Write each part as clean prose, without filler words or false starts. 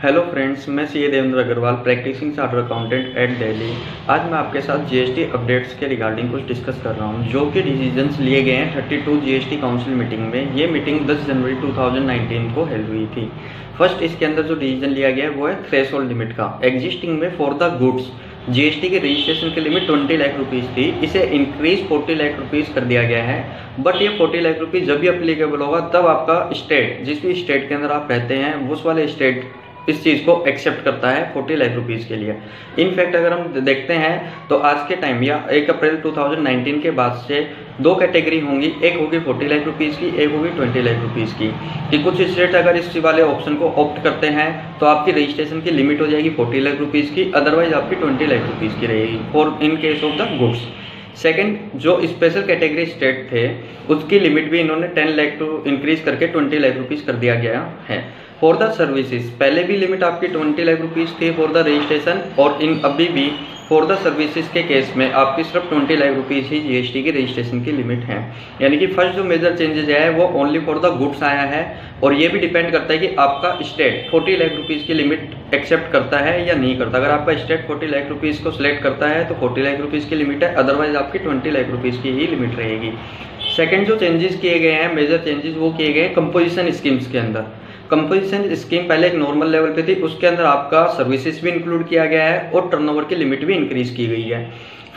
Hello friends, मैं CA Devendra Agarwal, practising chartered accountant at Delhi. आज मैं आपके साथ जीएसटी अपडेट्स के रिगार्डिंग कुछ डिस्कस कर रहा हूं, जो कि डिसीजंस लिए गए हैं 32 जीएसटी काउंसिल मीटिंग में। ये मीटिंग 10 जनवरी 2019 को हेल्ड हुई थी। फर्स्ट इसके अंदर जो डिसीजन लिया गया है वो है थ्रेशोल्ड लिमिट का। एग्जिस्टिंग में फॉर द गुड्स जीएसटी के रजिस्ट्रेशन की लिमिट 20 लाख रुपीज़ थी, इसे इंक्रीज 40 लाख रुपीज़ कर दिया गया है। बट ये 40 लाख रुपीज़ जब भी अप्लीकेबल होगा तब आपका स्टेट, जिस भी स्टेट के अंदर आप रहते हैं उस वाले स्टेट इस चीज़ को एक्सेप्ट करता है 40 लाख रुपीज़ के लिए। इनफैक्ट अगर हम देखते हैं तो आज के टाइम या 1 अप्रैल 2019 के बाद से दो कैटेगरी होंगी, एक होगी 40 लाख रुपीज़ की, एक होगी 20 लाख रुपीज़ की। कि कुछ स्टेट अगर इस वाले ऑप्शन को ऑप्ट करते हैं तो आपकी रजिस्ट्रेशन की लिमिट हो जाएगी 40 लाख रुपीज़ की, अदरवाइज आपकी 20 लाख रुपीज़ की रहेगी for in case of the goods. Second, जो स्पेशल कैटेगरी स्टेट थे उसकी लिमिट भी इन्होंने 10 लाख टू इंक्रीज करके 20 लाख रुपीज़ कर दिया गया है। फॉर द सर्विसेज पहले भी लिमिट आपकी 20 लाख रुपीज़ थी फॉर द रजिस्ट्रेशन, और इन अभी भी फॉर द सर्विसेज के केस में आपकी सिर्फ 20 लाख रुपीज़ ही जीएसटी की रजिस्ट्रेशन की लिमिट है। यानी कि फर्स्ट जो मेजर चेंजेस है वो ओनली फॉर द गुड्स आया है, और ये भी डिपेंड करता है कि आपका स्टेट 40 लाख रुपीज़ की लिमिट एक्सेप्ट करता है या नहीं करता। अगर आपका स्टेट 40 लाख रुपीज़ को सिलेक्ट करता है तो 40 लाख रुपीज़ की लिमिट है, अदरवाइज आपकी 20 लाख रुपीज़ की ही लिमिट रहेगी। सेकेंड जो चेंजेस किए गए हैं, मेजर चेंजेस, वो किए गए कंपोजिशन स्कीम्स के अंदर। कंपोजिशन स्कीम पहले एक नॉर्मल लेवल पे थी, उसके अंदर आपका सर्विसेज भी इंक्लूड किया गया है और टर्नओवर की लिमिट भी इंक्रीज की गई है।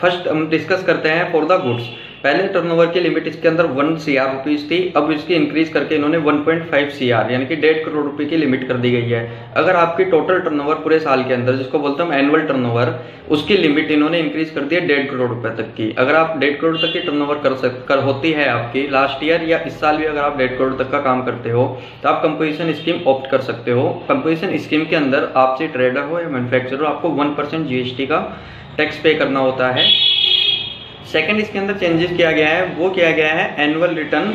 फर्स्ट हम डिस्कस करते हैं फॉर द गुड्स। पहले टर्नओवर की लिमिट इसके अंदर 1 CR रुपीज़ थी, अब इसकी इंक्रीज करके इन्होंने 1.5 CR यानी कि 1.5 करोड़ रुपए की लिमिट कर दी गई है। अगर आपकी टोटल टर्नओवर पूरे साल के अंदर, जिसको बोलते हैं एनुअल टर्नओवर, उसकी लिमिट इन्होंने इंक्रीज कर दी है 1.5 करोड़ रुपए तक की। अगर आप 1.5 करोड़ तक की टर्नओवर होती है आपकी लास्ट ईयर या इस साल भी अगर आप 1.5 करोड़ तक का काम करते हो तो आप कंपोजिशन स्कीम ऑप्ट कर सकते हो। कंपोजिशन स्कीम के अंदर आपसे ट्रेडर हो या मैन्युफैक्चरर हो, आपको 1% जीएसटी का टैक्स पे करना होता है। सेकंड इसके अंदर चेंजेस किया गया है वो किया गया है annual return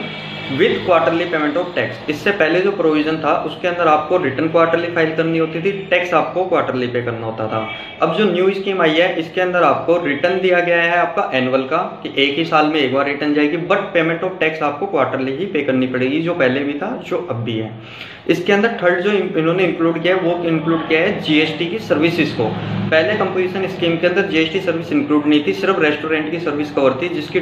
with quarterly payment of tax. इससे पहले जो प्रोविजन था उसके अंदर आपको रिटर्न क्वार्टरली फाइल करनी होती थी, टैक्स आपको क्वार्टरली पे करना होता था। अब जो न्यू स्कीम आई है इसके अंदर आपको रिटर्न दिया गया है आपका एनुअल का, कि एक ही साल में एक बार रिटर्न जाएगी, बट पेमेंट ऑफ टैक्स आपको क्वार्टरली ही पे करनी पड़ेगी, जो पहले भी था जो अब भी है। इसके अंदर थर्ड जो इन्होंने इंक्लूड किया है वो इंक्लूड किया है जीएसटी की सर्विसेज को। पहले कंपोजिशन स्कीम के अंदर जीएसटी सर्विस इंक्लूड नहीं थी, सिर्फ रेस्टोरेंट की सर्विस कवर थी, जिसकी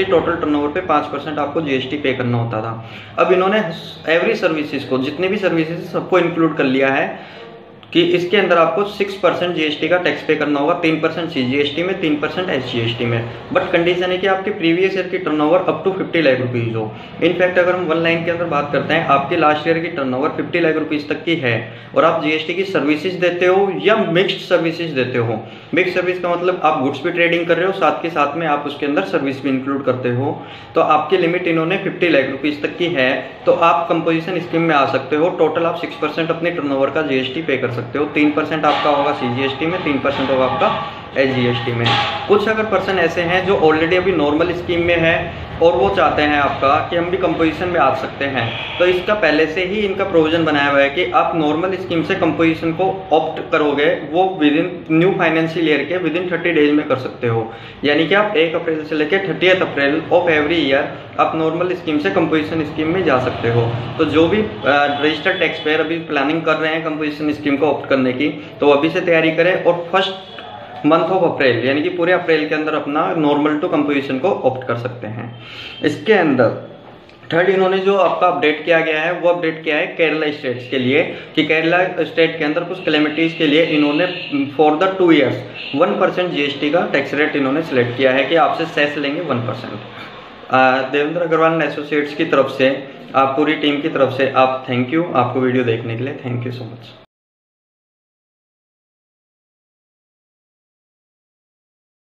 टोटल टर्नओवर पे 5% आपको जीएसटी पे करना होता था। अब इन्होंने एवरी सर्विसेज को, जितने भी सर्विसेज सबको इंक्लूड कर लिया है कि इसके अंदर आपको 6% जीएसटी का टैक्स पे करना होगा, 3% सीजीएसटी में, 3% एसजीएसटी में। बट कंडीशन है कि आपके प्रीवियस ईयर की turnover up to 50 lakh rupees हो। इनफैक्ट अगर हम 1 लाइन के अंदर बात करते हैं, आपकी लास्ट ईयर की टर्नओवर 50 लाख रुपीज़ तक की है और आप जीएसटी की सर्विसेज देते हो या मिक्स्ड सर्विसेज देते हो। मिक्स सर्विस का मतलब आप गुड्स भी ट्रेडिंग कर रहे हो, साथ के साथ में आप उसके अंदर सर्विस भी इंक्लूड करते हो, तो आपकी लिमिट इन्होंने 50 लाख रुपीज़ तक की है, तो आप कंपोजिशन स्कीम में आ सकते हो। टोटल आप 6% अपने टर्नओवर का जीएसटी पे कर सकते हो। 3% आपका होगा सीजीएसटी में, 3% होगा आपका एसजीएसटी में। कुछ अगर पर्सन ऐसे हैं जो ऑलरेडी अभी नॉर्मल स्कीम में है और वो चाहते हैं आपका कि हम भी कंपोजिशन में आ सकते हैं, तो इसका पहले से ही इनका प्रोविजन बनाया हुआ है कि आप नॉर्मल स्कीम से कंपोजिशन को ऑप्ट करोगे वो with in new financial year के विद इन 30 डेज में कर सकते हो। यानी कि आप 1 अप्रैल से लेकर 30 अप्रैल ऑफ एवरी ईयर आप नॉर्मल स्कीम से कंपोजिशन स्कीम में जा सकते हो। तो जो भी रजिस्टर्ड टैक्स पेयर अभी प्लानिंग कर रहे हैं कंपोजिशन स्कीम को ऑप्ट करने की, तो अभी से तैयारी करें और फर्स्ट मंथ ऑफ अप्रैल यानी कि पूरे अप्रैल के अंदर अपना नॉर्मल टू कंपोजिशन को ऑप्ट कर सकते हैं। इसके अंदर थर्ड इन्होंने जो आपका अपडेट किया गया है वो अपडेट किया है केरला स्टेट्स के लिए, कि केरला स्टेट के अंदर कुछ कैलेमिटीज के लिए इन्होंने फॉर द 2 ईयर्स 1% जीएसटी का टैक्स रेट इन्होंने सिलेक्ट किया है कि आपसे सेस लेंगे 1%। देवेंद्र अग्रवाल एंड एसोसिएट्स की तरफ से, आप पूरी टीम की तरफ से आप थैंक यू, आपको वीडियो देखने के लिए थैंक यू सो मच।